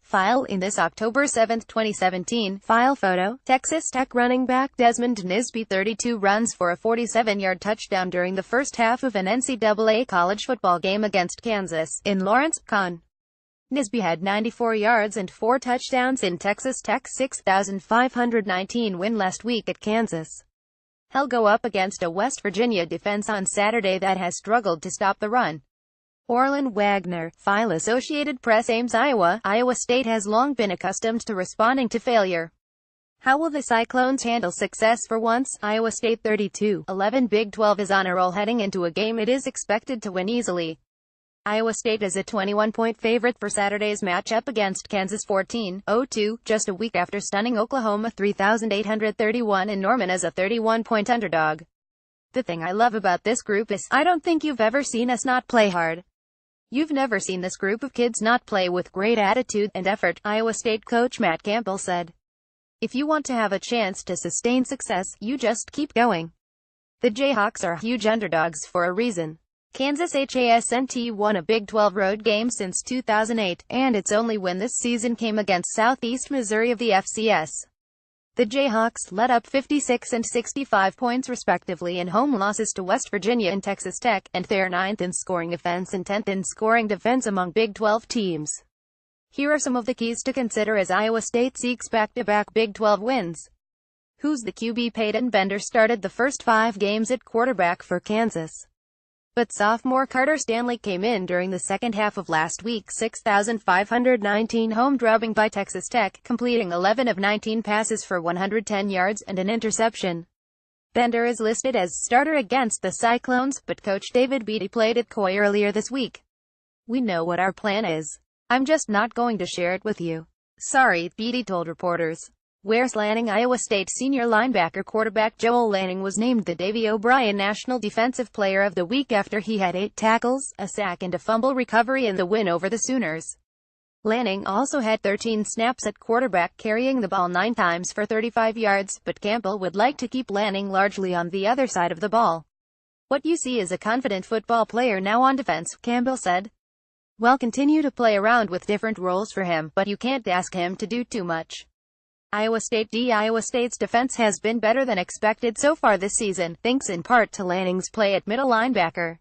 File in this October 7, 2017, file photo, Texas Tech running back Desmond Nisby 32 runs for a 47-yard touchdown during the first half of an NCAA college football game against Kansas, in Lawrence, Con. Nisby had 94 yards and 4 touchdowns in Texas Tech's 6,519 win last week at Kansas. He'll go up against a West Virginia defense on Saturday that has struggled to stop the run. Orlin Wagner, file Associated Press Ames, Iowa. Iowa State has long been accustomed to responding to failure. How will the Cyclones handle success for once? Iowa State 32-11 Big 12 is on a roll heading into a game it is expected to win easily. Iowa State is a 21-point favorite for Saturday's matchup against Kansas 14-02, just a week after stunning Oklahoma 3,831 in Norman as a 31-point underdog. The thing I love about this group is, I don't think you've ever seen us not play hard. You've never seen this group of kids not play with great attitude and effort, Iowa State coach Matt Campbell said. If you want to have a chance to sustain success, you just keep going. The Jayhawks are huge underdogs for a reason. Kansas hasn't won a Big 12 road game since 2008, and its only win this season came against Southeast Missouri of the FCS. The Jayhawks let up 56 and 65 points respectively in home losses to West Virginia and Texas Tech, and they're 9th in scoring offense and 10th in scoring defense among Big 12 teams. Here are some of the keys to consider as Iowa State seeks back-to-back Big 12 wins. Who's the QB? Peyton Bender started the first 5 games at quarterback for Kansas. But sophomore Carter Stanley came in during the second half of last week's 6,519 home drubbing by Texas Tech, completing 11 of 19 passes for 110 yards and an interception. Bender is listed as starter against the Cyclones, but coach David Beatty played it coy earlier this week. We know what our plan is. I'm just not going to share it with you. Sorry, Beatty told reporters. Where's Lanning? Iowa State senior linebacker quarterback Joel Lanning was named the Davey O'Brien National Defensive Player of the Week after he had 8 tackles, a sack and a fumble recovery in the win over the Sooners. Lanning also had 13 snaps at quarterback, carrying the ball 9 times for 35 yards, but Campbell would like to keep Lanning largely on the other side of the ball. What you see is a confident football player now on defense, Campbell said. We'll continue to play around with different roles for him, but you can't ask him to do too much. Iowa State's defense has been better than expected so far this season, thanks in part to Lanning's play at middle linebacker.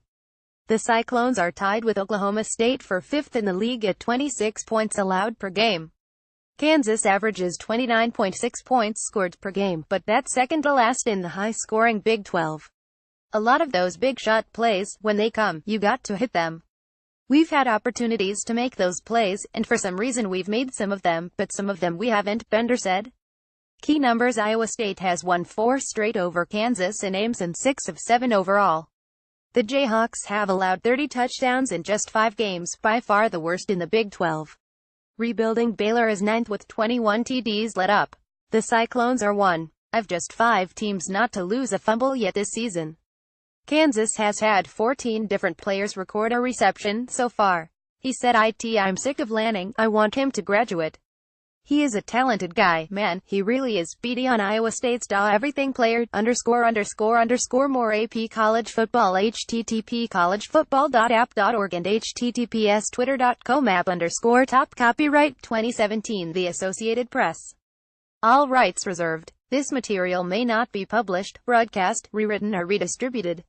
The Cyclones are tied with Oklahoma State for 5th in the league at 26 points allowed per game. Kansas averages 29.6 points scored per game, but that's second to last in the high-scoring Big 12. A lot of those big shot plays, when they come, you got to hit them. We've had opportunities to make those plays, and for some reason we've made some of them, but some of them we haven't, Bender said. Key numbers: Iowa State has won 4 straight over Kansas and Ames and 6 of 7 overall. The Jayhawks have allowed 30 touchdowns in just 5 games, by far the worst in the Big 12. Rebuilding Baylor is 9th with 21 TDs let up. The Cyclones are 1 of just 5 teams not to lose a fumble yet this season. Kansas has had 14 different players record a reception so far. He said, I'm sick of Lanning, I want him to graduate. He is a talented guy, man, he really is. Beatty on Iowa State's everything player, _ more AP college football, http collegefootball.app.org and https twitter.com app_top. Copyright 2017 The Associated Press. All rights reserved. This material may not be published, broadcast, rewritten or redistributed.